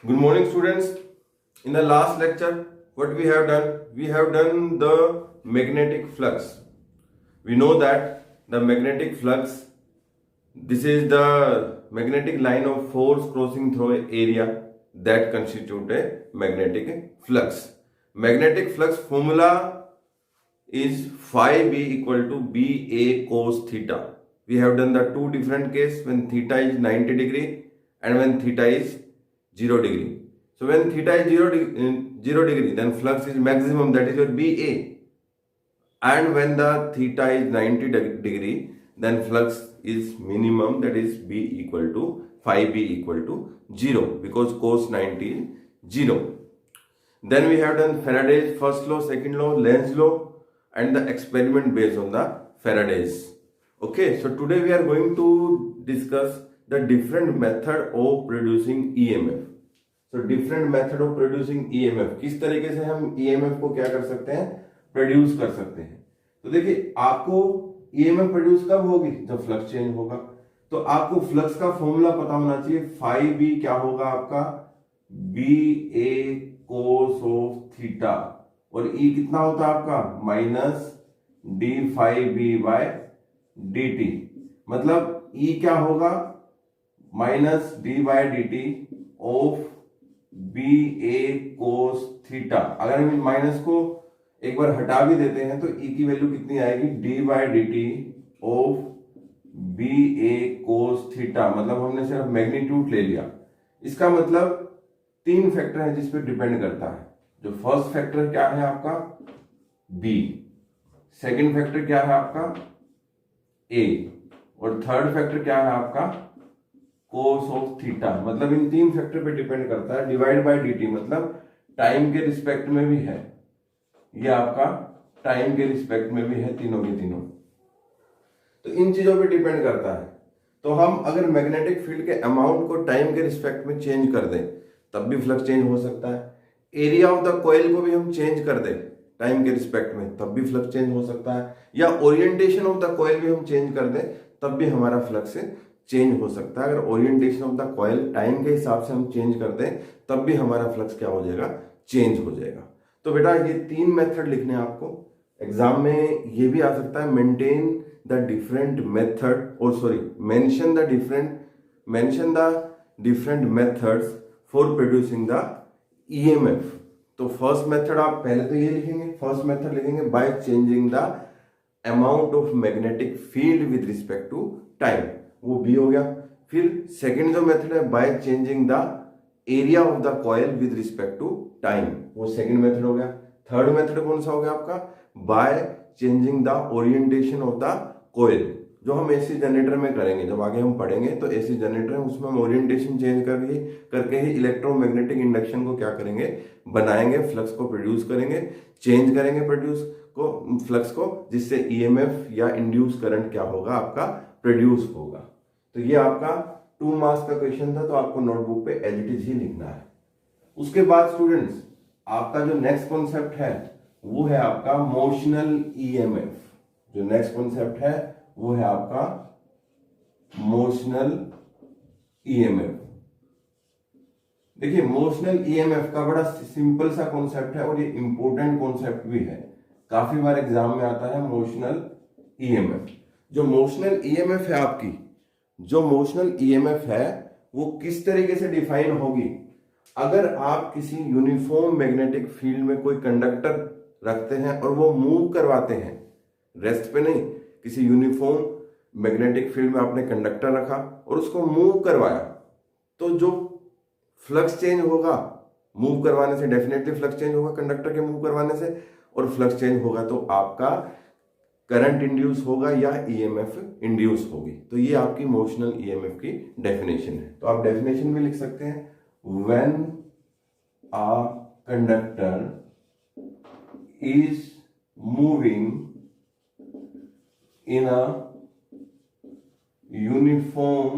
Good morning, students. In the last lecture, what we have done? We have done the magnetic flux. We know that the magnetic flux, this is the magnetic line of force crossing through an area that constitute a magnetic flux. Magnetic flux formula is phi b equal to ba cos theta. We have done the two different case when theta is 90 degree and when theta is 0 degree. So when theta is 0 degree, then flux is maximum, that is your BA. And when the theta is 90 degree, then flux is minimum, that is B equal to phi B equal to 0 because cos 90 is 0. Then we have done Faraday's first law, second law, Lenz's law, and the experiment based on the Faraday's. Okay, so today we are going to discuss the different method of producing EMF. So different method of producing EMF, किस तरीके से हम EMF को क्या कर सकते हैं, produce कर सकते हैं. तो देखिए आपको EMF प्रोड्यूस कब होगी, जब फ्लक्स चेंज होगा. तो आपको फ्लक्स का फॉर्मूला पता होना चाहिए. फाई बी क्या होगा आपका, B A cos of theta, और ई कितना होता है आपका minus D phi B by D T. मतलब ई क्या होगा, minus D by D T of B A cos theta. अगर हम माइनस को एक बार हटा भी देते हैं तो ई की वैल्यू कितनी आएगी, d by D T of B A cos theta. मतलब हमने सिर्फ मैग्नीट्यूड ले लिया. इसका मतलब तीन फैक्टर है जिस पे डिपेंड करता है. जो फर्स्ट फैक्टर क्या है आपका बी, सेकंड फैक्टर क्या है आपका ए, और थर्ड फैक्टर क्या है आपका कोस ऑफ थीटा. मतलब इन तीन फैक्टर पे डिपेंड करता है. डिवाइड बाय डी टी मतलब टाइम के रिस्पेक्ट में भी है, ये आपका टाइम के रिस्पेक्ट में भी है, तीनों के तीनों. तो इन चीजों पे डिपेंड करता है. तो हम अगर मैग्नेटिक फील्ड के अमाउंट को टाइम के रिस्पेक्ट में चेंज कर दें तब भी फ्लक्स चेंज हो सकता है. एरिया ऑफ द कॉइल को भी हम चेंज कर दें टाइम के रिस्पेक्ट में तब भी फ्लक्स चेंज हो सकता है. या ओरिएंटेशन ऑफ द कॉइल भी हम चेंज कर दें तब भी हमारा फ्लक्स चेंज हो सकता है. अगर orientation of the coil time के हिसाब से हम चेंज कर दें तब भी हमारा फ्लक्स क्या हो जाएगा, चेंज हो जाएगा. तो बेटा ये तीन मेथड लिखने हैं आपको. एग्जाम में ये भी आ सकता है, मेंटेन द डिफरेंट मेथड, और sorry mention the different methods for producing the EMF. तो फर्स्ट मेथड आप पहले तो ये लिखेंगे, फर्स्ट मेथड लिखेंगे by changing the amount of magnetic field with respect to time, वो बी हो गया. फिर सेकंड जो मेथड है by changing the area of the coil with respect to time, वो सेकंड मेथड हो गया. थर्ड मेथड कौन सा हो गया आपका, bye changing the orientation of the coil, जो हम एसी जनरेटर में करेंगे. जब आगे हम पढ़ेंगे तो एसी जनरेटर है, उसमें हम ओरिएंटेशन चेंज करके ही इलेक्ट्रोमैग्नेटिक इंडक्शन को क्या करेंगे, बनाएंगे, फ्लक्स को प्रोड्यूस करेंगे, चेंज करेंगे प्रोड्यूस को फ्लक्स को, जिससे ईएमएफ या इंड्यूस करंट क्या होगा आपका, प्रोड्यूस होगा. तो ये आपका 2 मार्क्स का क्वेश्चन था. तो आपको नोटबुक पे एज इट इज ही लिखना है. उसके बाद स्टूडेंट्स आपका जो नेक्स्ट कॉन्सेप्ट है वो है आपका मोशनल ईएमएफ. जो नेक्स्ट कॉन्सेप्ट है वो है आपका मोशनल ईएमएफ. देखिए मोशनल ईएमएफ का बड़ा सिंपल सा कॉन्सेप्ट है और ये इंपॉर्टेंट कॉन्सेप्ट भी है, काफी बार एग्जाम में आता है मोशनल ईएमएफ. जो मोशनल ईएमएफ है आपकी, जो मोशनल ईएमएफ है वो किस तरीके से डिफाइन होगी. अगर आप किसी यूनिफॉर्म मैग्नेटिक फील्ड में कोई कंडक्टर रखते हैं और वो मूव करवाते हैं, रेस्ट पे नहीं, किसी यूनिफॉर्म मैग्नेटिक फील्ड में आपने कंडक्टर रखा और उसको मूव करवाया, तो जो फ्लक्स चेंज होगा मूव करवाने से, डेफिनेटली फ्लक्स चेंज होगा कंडक्टर के मूव करवाने से, और फ्लक्स चेंज होगा तो आपका करंट इंड्यूस होगा या ईएमएफ इंड्यूस होगी. तो ये आपकी मोशनल ईएमएफ की डेफिनेशन है. तो आप डेफिनेशन भी लिख सकते हैं, when a conductor is moving in a uniform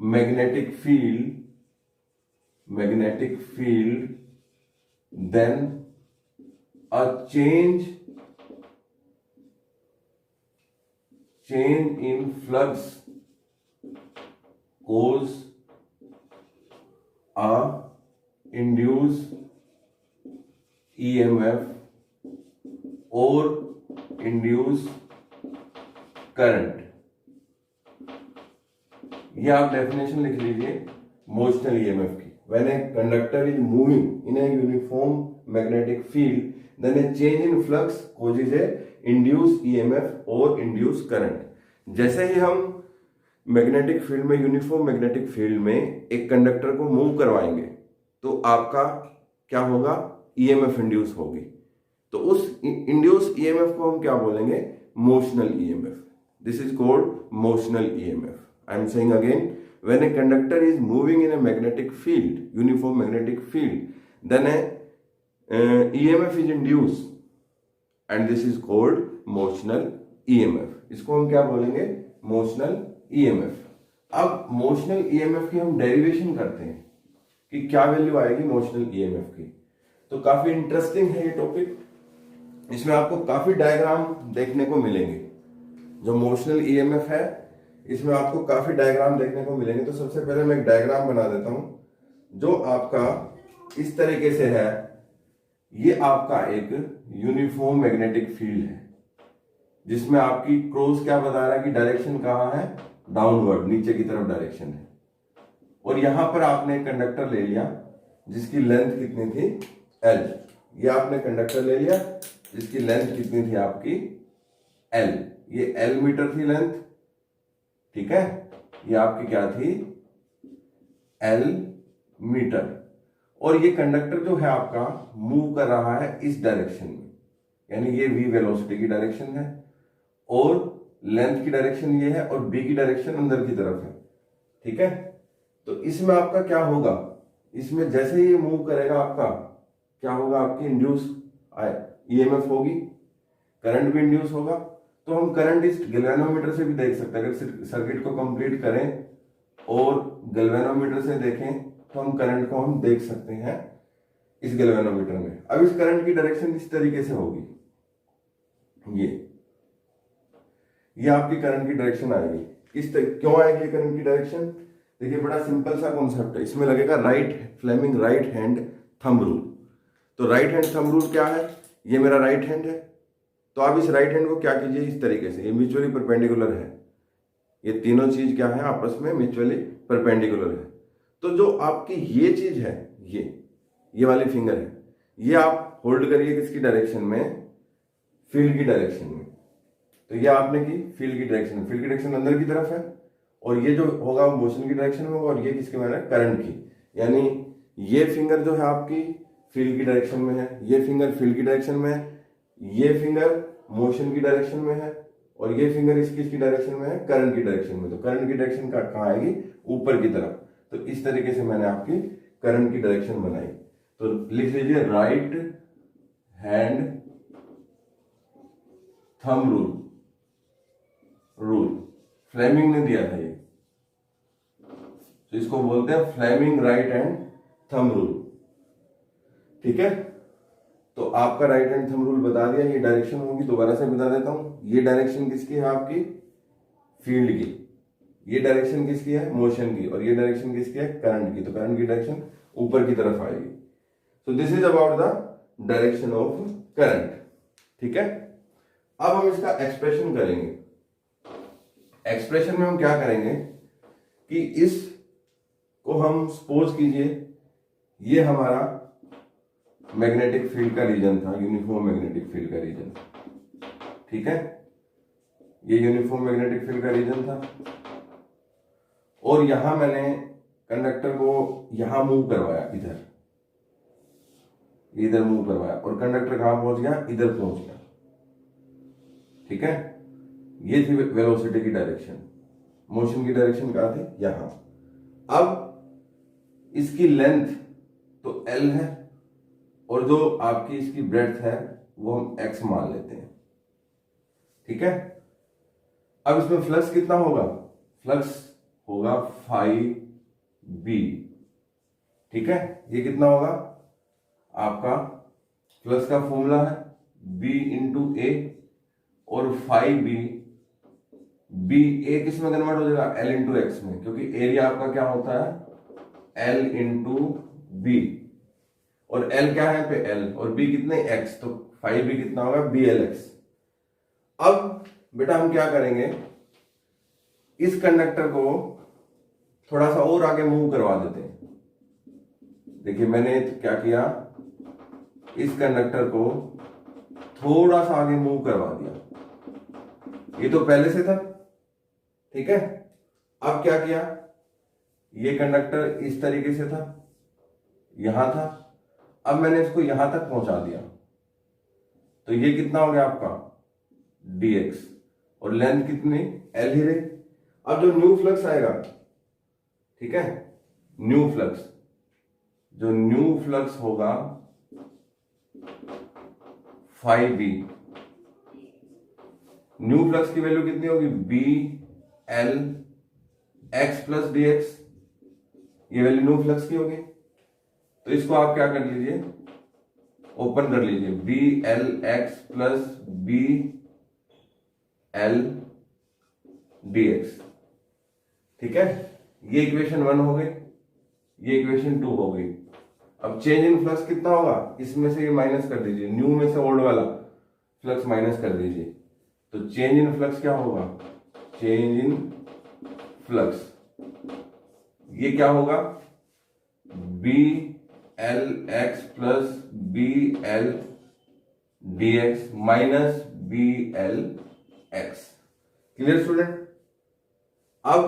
magnetic field, then a change in flux cause a induce EMF or induce current. ये आप डेफिनेशन लिख लीजिए मोशनल ईएमएफ की। When a conductor is moving in a uniform magnetic field then a change in flux causes a induce EMF और induce current. जैसे ही हम magnetic field में, यूनिफॉर्म मैग्नेटिक फील्ड में एक कंडक्टर को मूव करवाएंगे तो आपका क्या होगा, ईएमएफ इंड्यूस होगी। तो उस इंड्यूस ईएमएफ को हम क्या बोलेंगे, motional EMF. This is called motional EMF. I am saying again, when a conductor is moving in a magnetic field, uniform magnetic field, then a EMF is induce and this is called motional EMF. इसको हम क्या बोलेंगे, motional EMF. अब motional EMF की हम derivation करते हैं कि क्या वैल्यू आएगी मोशनल ईएमएफ की। तो काफी इंटरेस्टिंग है ये टॉपिक। इसमें आपको काफी डायग्राम देखने को मिलेंगे। जो मोशनल ईएमएफ है इसमें आपको काफी डायग्राम देखने को मिलेंगे। तो सबसे पहले मैं एक डायग्राम बना देता हूं जो आपका इस तरीके से है। ये आपका एक यूनिफॉर्म मैग्नेटिक फील्ड है जिसमें आपकी क्रॉस क्या बता रहा है कि डायरेक्शन कहाँ है, डाउनवर्ड, नीचे की तरफ डायरेक्शन है। और यहां पर आपने एक कंडक्टर ले लिया जिसकी लेंथ कितनी थी, L। ये आपने कंडक्टर ले लिया जिसकी लेंथ कितनी थी आपकी, L। ये L मीटर थी लेंथ, ठीक है। ये आपकी क्या थी, L मीटर। और ये कंडक्टर जो है आपका मूव कर रहा है इस डायरेक्शन में, यानी ये v वेलोसिटी की डायरेक्शन है और लेंथ की डायरेक्शन ये है और b की डायरेक्शन अंदर की तरफ है, ठीक है। तो इसमें आपका क्या होगा, इसमें जैसे ही ये मूव करेगा आपका क्या होगा, आपकी इंड्यूस ईएमएफ होगी, करंट भी इंड्यूस होगा। तो हम करंट इस गैल्वेनोमीटर से भी देख सकते हैं। अगर सर्किट को कंप्लीट करें और गैल्वेनोमीटर से देखें तो हम करंट को हम देख सकते हैं इस गैल्वेनोमीटर में। अब इस करंट की डायरेक्शन इस तरीके से होगी, ये आपकी करंट की डायरेक्शन आएगी। क्यों आएगी करंट की डायरेक्शन, देखिए बड़ा सिंपल सा कॉन्सेप्ट है। इसमें लगेगा Fleming right hand thumb rule. तो राइट हैंड थंब रूल क्या है, ये मेरा राइट हैंड है। तो आप इस राइट हैंड को क्या कीजिए, इस तरीके से, ये म्यूचुअली परपेंडिकुलर है। ये तीनों चीज क्या है, आपस में म्यूचुअली परपेंडिकुलर है। तो जो आपकी ये चीज है, ये वाली फिंगर है, ये आप होल्ड करिए किसकी डायरेक्शन में, फील्ड की डायरेक्शन में। तो ये आपने की फील्ड की डायरेक्शन, फील्ड की डायरेक्शन अंदर की तरफ है और ये जो होगा वो मोशन की डायरेक्शन में होगा और ये किसके में है, करंट की। यानी ये फिंगर जो है आपकी फील्ड की डायरेक्शन में है, ये फिंगर फील्ड की डायरेक्शन में है, ये फिंगर मोशन की डायरेक्शन में है और ये फिंगर इसकी डायरेक्शन में है, करंट की डायरेक्शन में। तो करंट की डायरेक्शन कहाँ आएगी, ऊपर की तरफ। तो इस तरीके से मैंने आपकी करंट की डायरेक्शन बनाई। तो लिख लीजिए right hand thumb rule Fleming ने दिया था ये, तो इसको बोलते हैं Fleming right hand thumb rule, ठीक है। तो आपका राइट हैंड थंब रूल बता दिया, ये डायरेक्शन होगी, दोबारा से बता देता हूं। ये डायरेक्शन किसकी है, आपकी फील्ड की। ये डायरेक्शन किसकी है, मोशन की। और ये डायरेक्शन किसकी है, करंट की। तो करंट की डायरेक्शन ऊपर की तरफ आएगी। So this is about the direction of current, ठीक है। अब हम इसका एक्सप्रेशन करेंगे। एक्सप्रेशन में हम क्या करेंगे कि इस को हम सपोज कीजिए ये हमारा मैग्नेटिक फील्ड का रीजन था, यूनिफॉर्म मैग्नेटिक फील्ड का रीजन, ठीक है। ये यूनिफॉर्म मैग्नेटिक फील्ड का रीजन था और यहां मैंने कंडक्टर को यहां मूव करवाया, इधर मूव करवाया और कंडक्टर कहां पहुंच गया, इधर पहुंच गया, ठीक है। ये थी वेलोसिटी की डायरेक्शन, मोशन की डायरेक्शन कहां थी, यहां। अब इसकी लेंथ तो L है और जो आपकी इसकी ब्रेड्थ है वो हम x मान लेते हैं, ठीक है। अब इसमें फ्लक्स कितना होगा, फ्लक्स होगा phi b, ठीक है। ये कितना होगा, आपका फ्लक्स का फॉर्मूला है b इंटू a और phi b a किस में कन्वर्ट हो जाएगा, L इंटू एक्स में, क्योंकि एरिया आपका क्या होता है, L इंटू बी, और L क्या है पे L और B कितने x, तो 5B कितना होगा BLX। अब बेटा हम क्या करेंगे, इस कंडक्टर को थोड़ा सा और आगे मूव करवा देते हैं। देखिए मैंने क्या किया, इस कंडक्टर को थोड़ा सा आगे मूव करवा दिया, ये तो पहले से था, ठीक है। अब क्या किया, ये कंडक्टर इस तरीके से था, यहां था, अब मैंने इसको यहां तक पहुंचा दिया, तो ये कितना हो गया आपका dx, और लेंथ कितनी L ही रही। अब जो न्यू फ्लक्स आएगा, ठीक है, न्यू फ्लक्स, जो न्यू फ्लक्स होगा 5B, न्यू फ्लक्स की वैल्यू कितनी होगी BL x प्लस dx, ये वैल्यू न्यू फ्लक्स की होगी। तो इसको आप क्या कर लीजिए, ओपन कर लीजिए, BLX प्लस BL dx, ठीक है। ये इक्वेशन 1 हो गई, ये इक्वेशन 2 हो गई। अब चेंज इन फ्लक्स कितना होगा, इसमें से ये माइनस कर दीजिए, न्यू में से ओल्ड वाला फ्लक्स माइनस कर दीजिए, तो चेंज इन फ्लक्स क्या होगा, चेंज इन फ्लक्स ये क्या होगा BLX plus BL dx minus BLX। Clear student. अब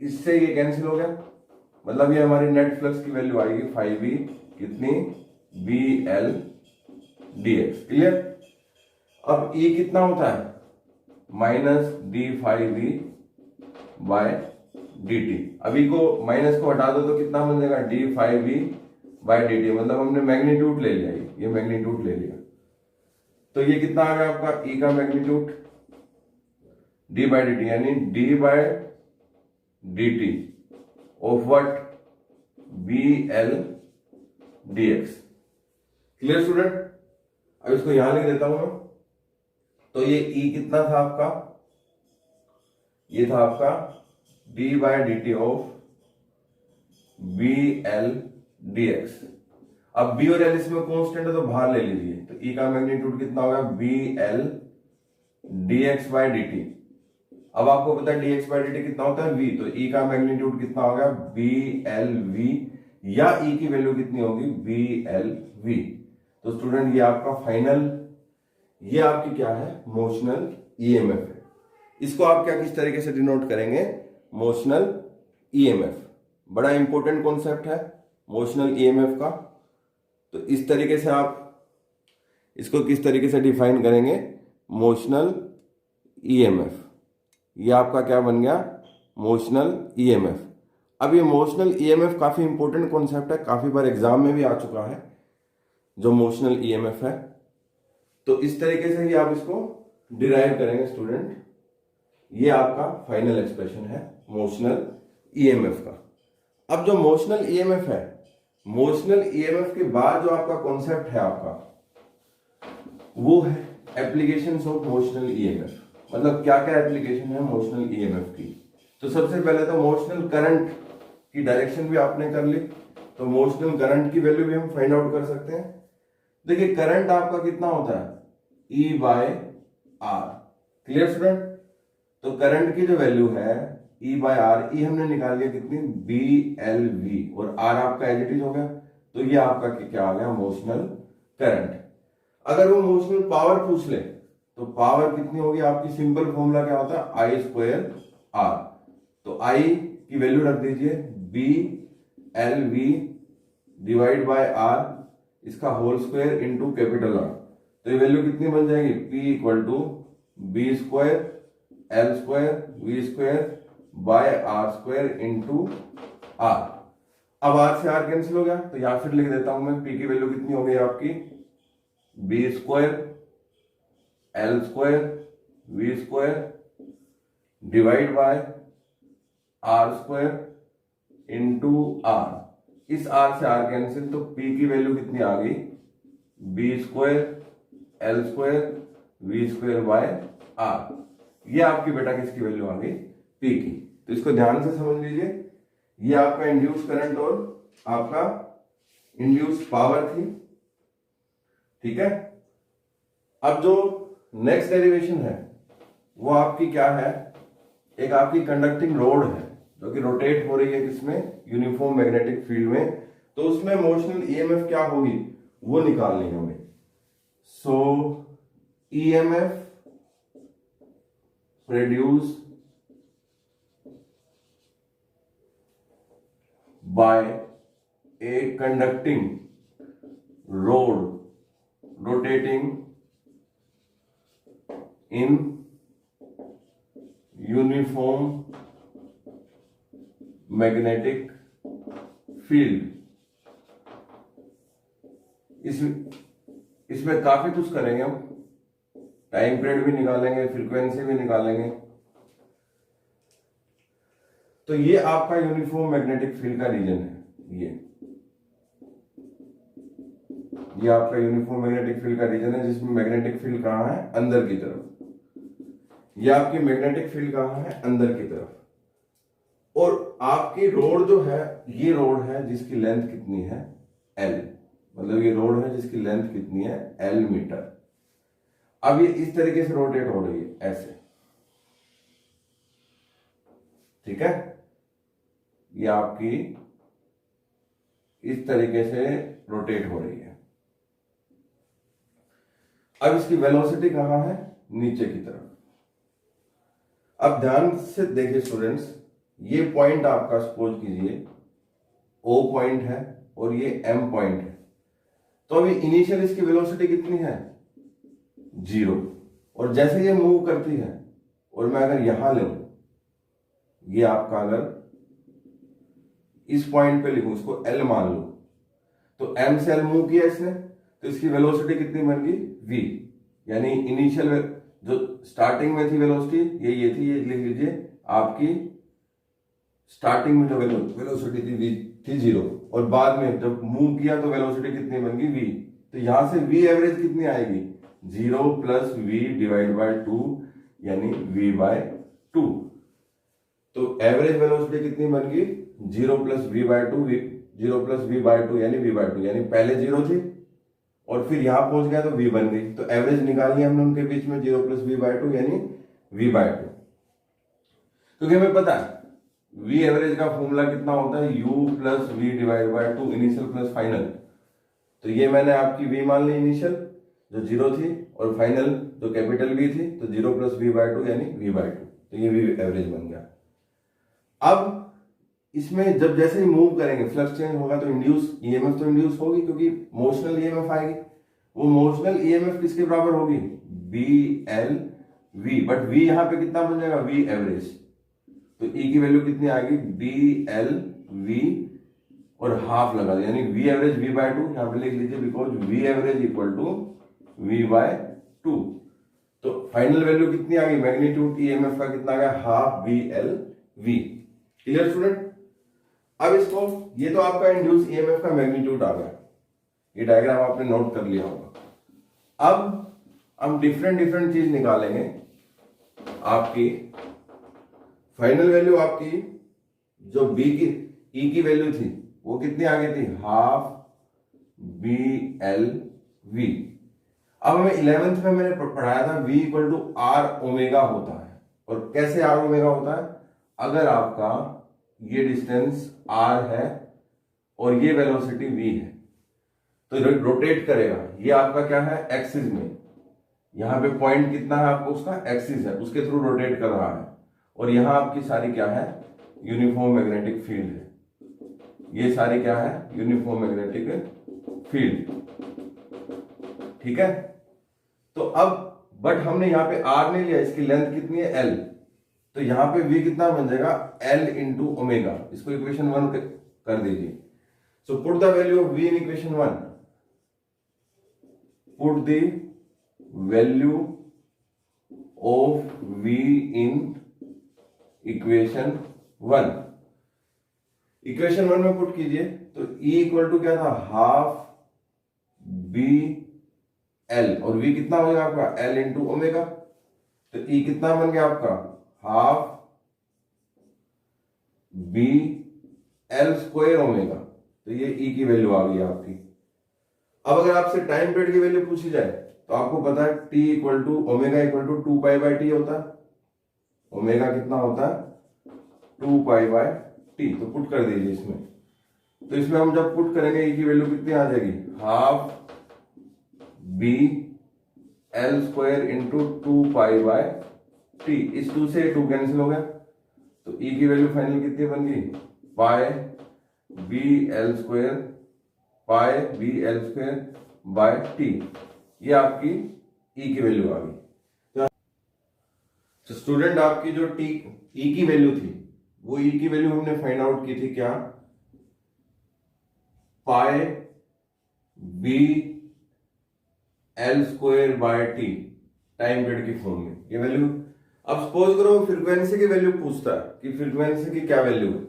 इससे ये कैंसिल हो गया, मतलब ये हमारी नेट फ्लक्स की वैल्यू आएगी 5B कितनी BL dx। क्लियर। अब E कितना होता है माइनस d5B बाय dt। अभी को माइनस को हटा दो तो कितना बन जाएगा d5B बाय dt, मतलब हमने मैग्नीट्यूड ले लिया, ये मैग्नीट्यूड ले लिया, तो ये कितना आ गया आपका E का मैग्नीट्यूड d बाय dt, यानी d bye dt of what BL dx। Clear student. अब इसको यहां लिख देता हूं मैं, तो ये E कितना था आपका, ये था आपका d bye dt of BL dx। अब B और L इसमें कांस्टेंट है तो बाहर ले लीजिए, तो E का मैग्नीट्यूड कितना होगा BL dx बाय dt। अब आपको पता है dx बाय dt कितना होता है V, तो E का मैग्नीट्यूड कितना होगा BLV, या E की वैल्यू कितनी होगी BLV। तो स्टूडेंट ये आपका फाइनल, ये आपकी क्या है मोशनल EMF है। इसको आप क्या किस तरीके से डिनोट करेंगे, मोशनल EMF। बड़ा इंपॉर्टेंट कॉन्सेप्ट है मोशनल EMF का। तो इस तरीके से आप इसको किस तरीके से डिफाइन करेंगे, मोशनल EMF। ये आपका क्या बन गया मोशनल EMF। अब ये मोशनल EMF काफी इंपॉर्टेंट कॉन्सेप्ट है, काफी बार एग्जाम में भी आ चुका है जो मोशनल EMF है। तो इस तरीके से ही आप इसको डिराइव करेंगे स्टूडेंट। ये आपका फाइनल एक्सप्रेशन है मोशनल EMF का। अब जो मोशनल EMF है, मोशनल EMF के बाद जो आपका कॉन्सेप्ट है आपका, वो है एप्लीकेशंस ऑफ मोशनल EMF। मतलब क्या क्या एप्लीकेशन है मोशनल EMF की। तो सबसे पहले तो मोशनल करंट की डायरेक्शन भी आपने कर ली, तो मोशनल करंट की वैल्यू भी हम फाइंड आउट कर सकते हैं। देखिए करंट आपका कितना होता है E by R। Clear student. तो करंट की जो वैल्यू है E बाय R, E हमने निकाल लिया कितनी BLV, और R आपका एज इट इज हो गया, तो ये आपका क्या आ गया मोशनल करंट। अगर वो मोशनल पावर पूछ ले तो पावर कितनी होगी आपकी, सिंपल फॉर्मूला क्या होता है I²R। तो I की वैल्यू रख दीजिए BLV डिवाइड बाय R, इसका whole square into capital R। तो ये वैल्यू कितनी बन जाएगी P equal to B² L² V² by R² into R। अब R से R कैंसिल हो गया, तो यहां फिर लिख देता हूं मैं, P की वैल्यू कितनी हो गई आपकी B² L² V² divide by R² into R। इस R से R कैंसिल, तो P की वैल्यू कितनी आ गई B² L² V² bye R। ये आपकी बेटा किसकी वैल्यू आ गई P की। तो इसको ध्यान से समझ लीजिए, ये आपका इंड्यूस करंट और आपका इंड्यूस पावर थी, ठीक है। अब जो नेक्स्ट डेरिवेशन है वो आपकी क्या है, एक आपकी कंडक्टिंग रोड है जो कि रोटेट हो रही है किसमें, यूनिफॉर्म मैग्नेटिक फील्ड में, तो उसमें मोशनल ईएमएफ क्या होगी वो निकालनी है हमें। So EMF produce by a conducting rod rotating in uniform magnetic field. इसमें काफी कुछ करेंगे हम, टाइम पीरियड भी निकालेंगे, फ्रीक्वेंसी भी निकालेंगे। तो ये आपका यूनिफॉर्म मैग्नेटिक फील्ड का रीजन है, ये आपका यूनिफॉर्म मैग्नेटिक फील्ड का रीजन है, जिसमें मैग्नेटिक फील्ड कहाँ है, अंदर की तरफ। ये आपकी मैग्नेटिक फील्ड कहाँ है, अंदर की तरफ। और आपकी रोड जो है, ये रोड है जिसकी लेंथ कितनी है, L, मतलब ये रोड है जिसकी लेंथ कितनी है, L मीटर। अब ये इस तरीके से रोटेट हो रही है, ऐसे, ठीक है। ये आपकी इस तरीके से रोटेट हो रही है। अब इसकी वेलोसिटी कहां है, नीचे की तरफ। अब ध्यान से देखिए स्टूडेंट्स, ये पॉइंट आपका सपोज कीजिए O पॉइंट है और ये M पॉइंट है, तो अभी इनिशियल इसकी वेलोसिटी कितनी है, 0। और जैसे ये मूव करती है, और मैं अगर यहां लूं, ये आपका अगर इस पॉइंट पे लिखूं, इसको L मान लूं, तो M से L मूव किया इसने, तो इसकी वेलोसिटी कितनी बन गई, V। यानी इनिशियल जो स्टार्टिंग में थी वेलोसिटी ये थी, ये लिख लीजिए, आपकी स्टार्टिंग में जो वेलोसिटी थी V थी 0, और बाद में जब मूव किया तो वेलोसिटी कितनी बन गई, V। तो यहां से V एवरेज कितनी आएगी, 0 प्लस V डिवाइड बाय 2, यानी V बाय 2। तो एवरेज वेलोसिटी कितनी बन गई, 0 plus V by 2, 0 plus V by 2 यानी V बाय 2, यानी पहले 0 थी और फिर यहां पहुंच गया तो V बन गई। तो एवरेज निकाली हमने उनके बीच में, 0 प्लस V बाय 2 यानी V बाय 2। क्योंकि हमें पता है V एवरेज का फॉर्मूला कितना होता है, U plus V divide by 2, initial plus final. तो ये मैंने आपकी V मान ली इनिशियल जो 0 थी, और फाइनल जो कैपिटल V थी, तो 0 प्लस V बाय 2 यानी V बाय 2, तो ये V एवरेज बन गया। अब इसमें जब जैसे ही मूव करेंगे, फ्लक्स चेंज होगा, तो इंड्यूस ईएमएफ तो इंड्यूस होगी, क्योंकि मोशनल ईएमएफ आएगी। वो मोशनल ईएमएफ किसके बराबर होगी, BLV, बट V यहां पे कितना बन जाएगा, V एवरेज। तो E की वैल्यू कितनी आएगी, BLV और हाफ लगा दिया, यानी V एवरेज V बाय 2 यहां पे लिख लीजिए, because V average equal to V by 2। तो फाइनल वैल्यू कितनी आ गई, मैग्नीट्यूड ईएमएफ का कितना आ गया, हाफ BLV। Clear student. अब इसको, ये तो आपका इंड्यूस ईएमएफ का मैग्नीट्यूड आ गया, ये डायग्राम आपने नोट कर लिया होगा। अब हम डिफरेंट चीज निकालेंगे। आपकी फाइनल वैल्यू, आपकी जो B की E की वैल्यू थी वो कितनी आ गई थी, हाफ BLV। अब हमें 11th में मैंने पढ़ाया था V equal to R omega होता है। और कैसे R ओमेगा होता है, अगर आपका ये डिस्टेंस R है और ये वेलोसिटी V है, तो रोटेट करेगा। ये आपका क्या है, एक्सिस में, यहां पे पॉइंट कितना है आपको, उसका एक्सिस है, उसके थ्रू रोटेट कर रहा है। और यहां आपकी सारी क्या है, यूनिफॉर्म मैग्नेटिक फील्ड है। ये सारी क्या है, यूनिफॉर्म मैग्नेटिक फील्ड, ठीक है। तो अब बट हमने यहां पे R नहीं लिया, इसकी लेंथ कितनी है, L। तो यहां पे V कितना बन जाएगा, L इंटू ओमेगा। इसको इक्वेशन 1 कर दीजिए। So put the value of V in equation 1, put the value of V in equation 1। Equation 1 में पुट कीजिए, तो E इक्वल टू क्या था, हाफ BL, और V कितना हो जाएगा आपका, L इंटू ओमेगा। तो E कितना बन गया आपका, हाफ एल स्क्वायर ओमेगा, तो ये ई की वैल्यू आ गई आपकी। अब अगर आपसे टाइम पीरियड की वैल्यू पूछी जाए तो आपको पता है T equal to omega equal to 2π/t होता है। ओमेगा कितना होता है 2π/t, तो पुट कर दीजिए इसमें। तो इसमें हम जब पुट करेंगे ई की वैल्यू कितनी आ जाएगी, half B L square into 2π/t। इस 2 से 2 कैंसिल हो गया, तो ई की वैल्यू फाइनल कितनी बन गई, pi B L square, pi B L square by T. ये आपकी ई की वैल्यू आ गई। तो स्टूडेंट आपकी जो टी ई की वैल्यू थी, वो ई की वैल्यू हमने फाइंड आउट की थी क्या, pi B L square by T time period की फॉर्म में ये वैल्यू। अब सपोज करो फ्रीक्वेंसी की वैल्यू पूछता है कि फ्रीक्वेंसी की क्या वैल्यू है,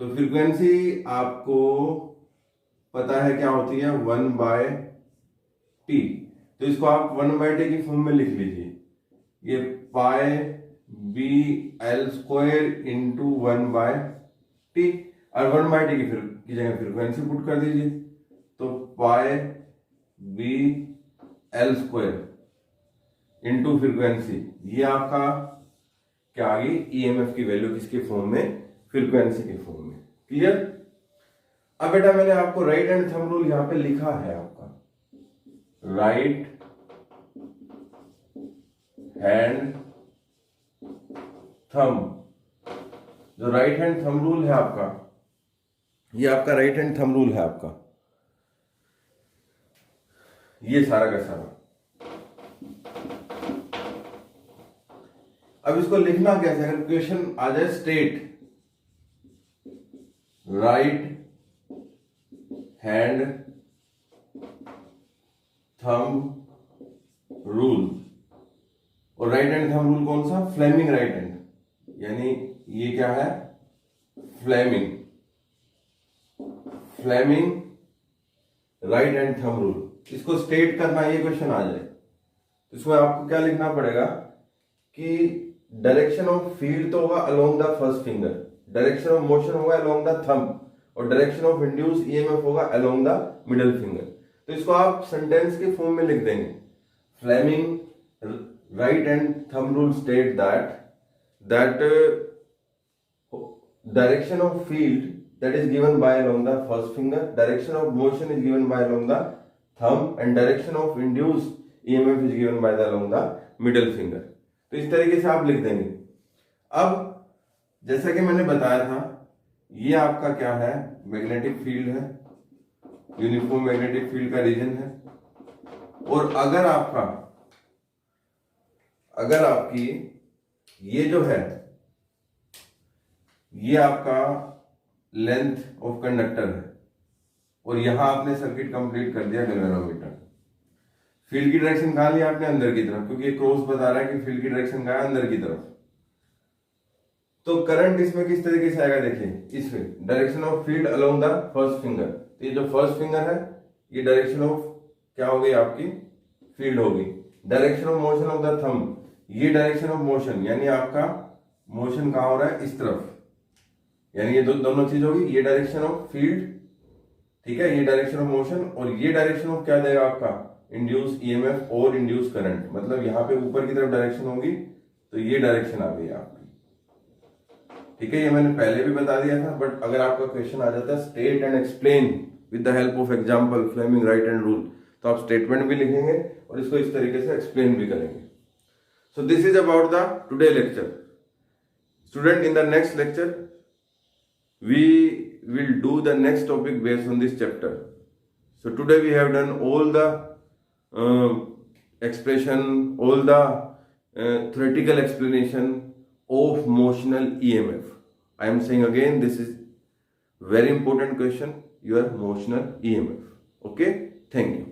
तो फ्रीक्वेंसी आपको पता है क्या होती है 1/t। तो इसको आप 1/t की फॉर्म में लिख लीजिए, ये pi B L square into 1/t, और 1/t की जगह फ्रीक्वेंसी पुट कर दीजिए, तो pi B L square into frequency, ये आपका क्या आ गई ईएमएफ की वैल्यू, किसके फॉर्म में, फ्रीक्वेंसी के फॉर्म में। क्लियर। अब बेटा मैंने आपको राइट हैंड थंब रूल यहां पे लिखा है, आपका राइट हैंड थंब, जो राइट हैंड थंब रूल है आपका, ये आपका राइट हैंड थंब रूल है आपका, ये सारा का सारा। अब इसको लिखना कैसे, अगर क्वेश्चन आ जाए state right hand thumb rule, और राइट हैंड थंब रूल कौन सा, फ्लेमिंग राइट हैंड, यानी ये क्या है Fleming right hand thumb rule. इसको स्टेट करना, ये क्वेश्चन आ जाए तो इसमें आपको क्या लिखना पड़ेगा कि डायरेक्शन ऑफ फील्ड तो होगा along the first finger, direction of motion होगा अलोंग द थंब, और डायरेक्शन ऑफ इंड्यूस ईएमएफ होगा अलोंग द मिडिल फिंगर। तो इसको आप सेंटेंस के फॉर्म में लिख देंगे, Fleming right hand thumb rule state that direction of field that is given by along the first finger, direction of motion is given by along the thumb, and direction of induced EMF is given by the along the middle finger। तो इस तरीके से आप लिख देंगे। अब जैसा कि मैंने बताया था, ये आपका क्या है मैग्नेटिक फील्ड है, यूनिफॉर्म मैग्नेटिक फील्ड का रीजन है। और अगर आपकी ये जो है, ये आपका लेंथ ऑफ कंडक्टर है, और यहां आपने सर्किट कंप्लीट कर दिया गैल्वेनोमीटर। फील्ड की डायरेक्शन कहां ली आपने, अंदर की तरफ, क्योंकि क्रॉस बता रहा है कि फील्ड की डायरेक्शन कहां है, अंदर की तरफ। तो करंट इसमें किस तरीके से आएगा, देखिए इसमें direction of field along the first finger. तो ये जो फर्स्ट फिंगर है, ये डायरेक्शन ऑफ क्या हो गई आपकी फील्ड होगी। Direction of motion of the thumb, ये डायरेक्शन ऑफ मोशन, यानी आपका मोशन कहां हो रहा है, इस तरफ, यानी ये दोनों चीज होगी। ये डायरेक्शन ऑफ फील्ड, ठीक है, ये डायरेक्शन ऑफ मोशन, और ये डायरेक्शन ऑफ क्या देगा आपका इंड्यूस ईएमएफ और इंड्यूस करंट, मतलब यहाँ पे ऊपर की तरफ डायरेक्शन होगी, तो ये डायरेक्शन आ गई आपकी। ठीक है, ये मैंने पहले भी बता दिया था, बट अगर आपका क्वेश्चन आ जाता है state and explain with the help of example Fleming right hand rule, तो आप स्टेटमेंट भी लिखेंगे और इसको इस तरीके से एक्सप्लेन भी करेंगे। So this is about the today lecture. Student, in the next lecture we will do the next topic based on this chapter. So today we have done all the expression, all the theoretical explanation of motional EMF. I am saying again, this is very important question, your motional EMF. Okay, thank you.